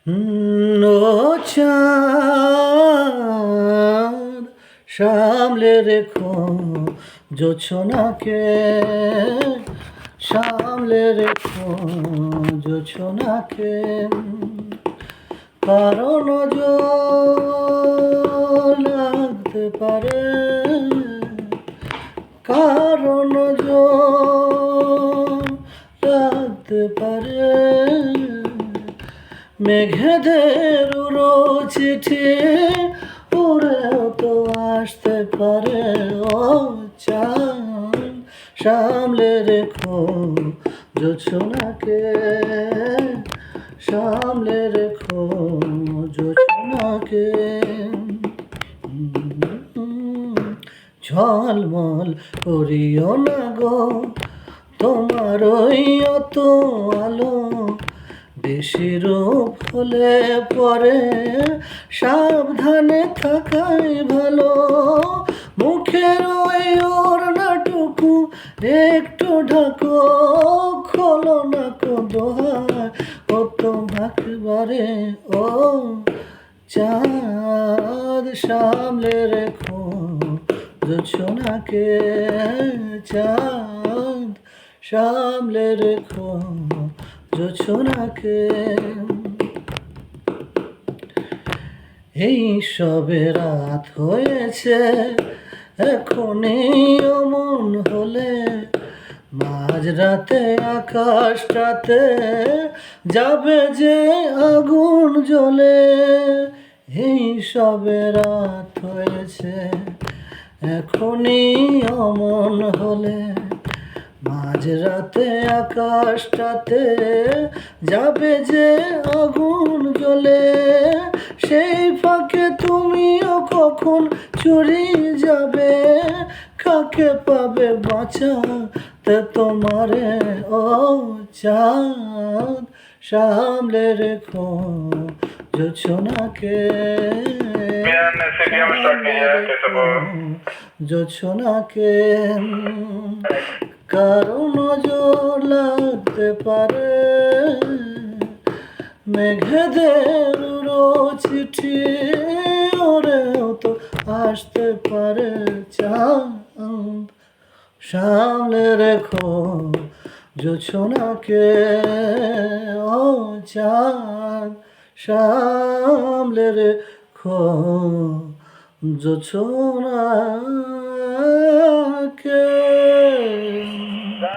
ও চাঁদ সামলে রেখো জোছনাকে, সামলে রেখো জোছনাকে, কারণ নজর লাগতে পারে, কারণ নজর লাগতে পারে, মেঘেদের উড়ো চিঠি উড়েও তো আসতে পারে। ও চাঁদ সামলে রেখো জোছনাকে, সামলে রেখো জোছনাকে, ঝলমল করিও না গো তোমার ওই অত আলো, বেশি রূপ হলে পরে সাবধানে থাকাই ভালো। মুখের ওই ওড়নাটুকু একটু ঢাকো, খোলো না কো দোহাই ও তোমাকে ও চাঁদ সামলে রেখো জোছনাকে, চাঁদ সামলে রেখো জোছনাকে। এই সবে রাত হয়েছে এখনই অমন হলে, মাঝরাতে আকাশটাতে যাবে যে আগুন জ্বলে। এই সবে রাত হয়েছে এখনই অমন হলে, মাঝরাতে আকাশটাতে যাবে যে আগুন জ্বলে। সেই ফাঁকে তুমিও কখন চুরি যাবে, কাকে পাবে বাঁচাতে তোমারে। ও চাঁদ সামলে রেখো জোছনাকে, জোছনাকে, কারো নজর লাগতে পারে, মেঘেদের উড়ো চিঠি ওরেও তো আসতে পারে। চাঁদ সামলে রেখো জোছনাকে, ও চাঁদ সামলে রেখো জোছনাকে।